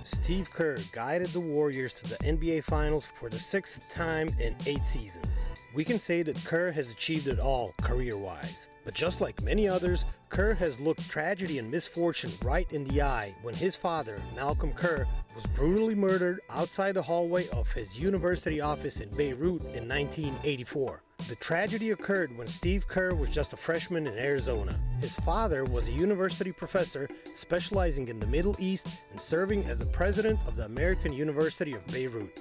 Steve Kerr guided the Warriors to the NBA Finals for the 6th time in 8 seasons. We can say that Kerr has achieved it all career-wise. But just like many others, Kerr has looked tragedy and misfortune right in the eye when his father, Malcolm Kerr, was brutally murdered outside the hallway of his university office in Beirut in 1984. The tragedy occurred when Steve Kerr was just a freshman in Arizona. His father was a university professor specializing in the Middle East and serving as the president of the American University of Beirut.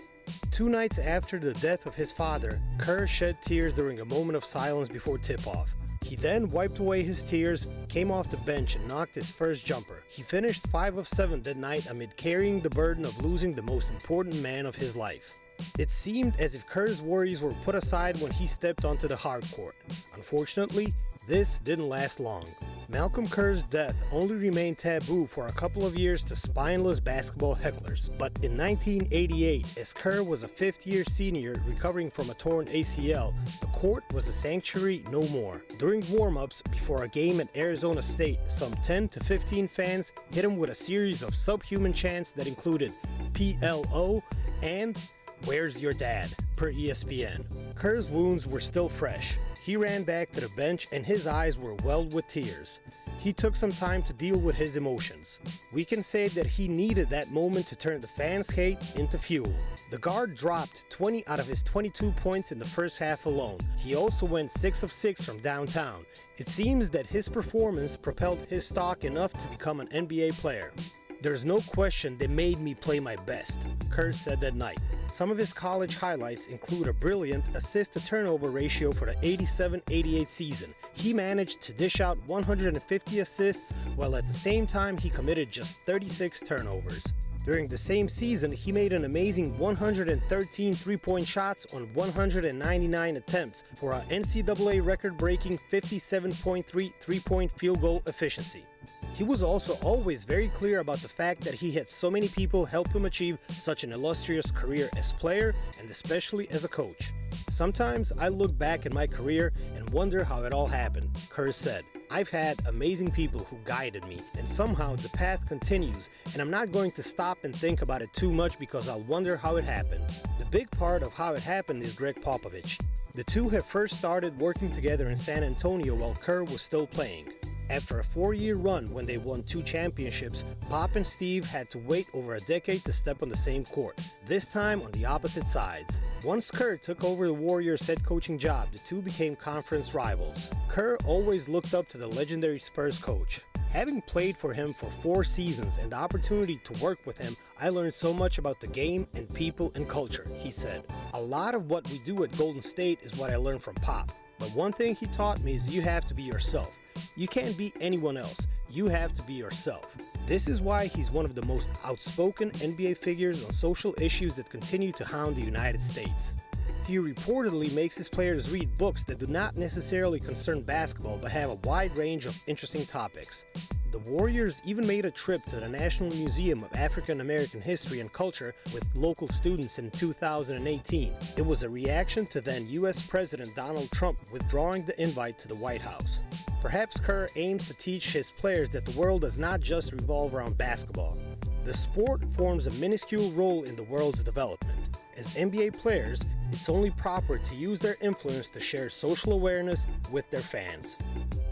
2 nights after the death of his father, Kerr shed tears during a moment of silence before tip-off. He then wiped away his tears, came off the bench and knocked his first jumper. He finished 5 of 7 that night amid carrying the burden of losing the most important man of his life. It seemed as if Kerr's worries were put aside when he stepped onto the hard court. Unfortunately, this didn't last long. Malcolm Kerr's death only remained taboo for a couple of years to spineless basketball hecklers. But in 1988, as Kerr was a 5th-year senior recovering from a torn ACL, the court was a sanctuary no more. During warm-ups before a game at Arizona State, some 10 to 15 fans hit him with a series of subhuman chants that included PLO and "Where's your dad?" per ESPN. Kerr's wounds were still fresh. He ran back to the bench and his eyes were welled with tears. He took some time to deal with his emotions. We can say that he needed that moment to turn the fans' hate into fuel. The guard dropped 20 out of his 22 points in the first half alone. He also went 6 of 6 from downtown. It seems that his performance propelled his stock enough to become an NBA player. "There's no question they made me play my best," Kerr said that night. Some of his college highlights include a brilliant assist-to-turnover ratio for the 87-88 season. He managed to dish out 150 assists, while at the same time he committed just 36 turnovers. During the same season, he made an amazing 113 three-point shots on 199 attempts for an NCAA record-breaking 57.3 three-point field goal efficiency. He was also always very clear about the fact that he had so many people help him achieve such an illustrious career as player and especially as a coach. "Sometimes I look back at my career and wonder how it all happened," Kerr said. "I've had amazing people who guided me, and somehow the path continues, and I'm not going to stop and think about it too much because I'll wonder how it happened." The big part of how it happened is Greg Popovich. The two have first started working together in San Antonio while Kerr was still playing. After a 4-year run when they won 2 championships, Pop and Steve had to wait over a decade to step on the same court, this time on the opposite sides. Once Kerr took over the Warriors' head coaching job, the two became conference rivals. Kerr always looked up to the legendary Spurs coach. "Having played for him for 4 seasons and the opportunity to work with him, I learned so much about the game and people and culture," he said. "A lot of what we do at Golden State is what I learned from Pop. But one thing he taught me is you have to be yourself. You can't be anyone else. You have to be yourself." This is why he's one of the most outspoken NBA figures on social issues that continue to hound the United States. He reportedly makes his players read books that do not necessarily concern basketball but have a wide range of interesting topics. The Warriors even made a trip to the National Museum of African American History and Culture with local students in 2018. It was a reaction to then US President Donald Trump withdrawing the invite to the White House. Perhaps Kerr aims to teach his players that the world does not just revolve around basketball. The sport forms a minuscule role in the world's development. As NBA players, it's only proper to use their influence to share social awareness with their fans.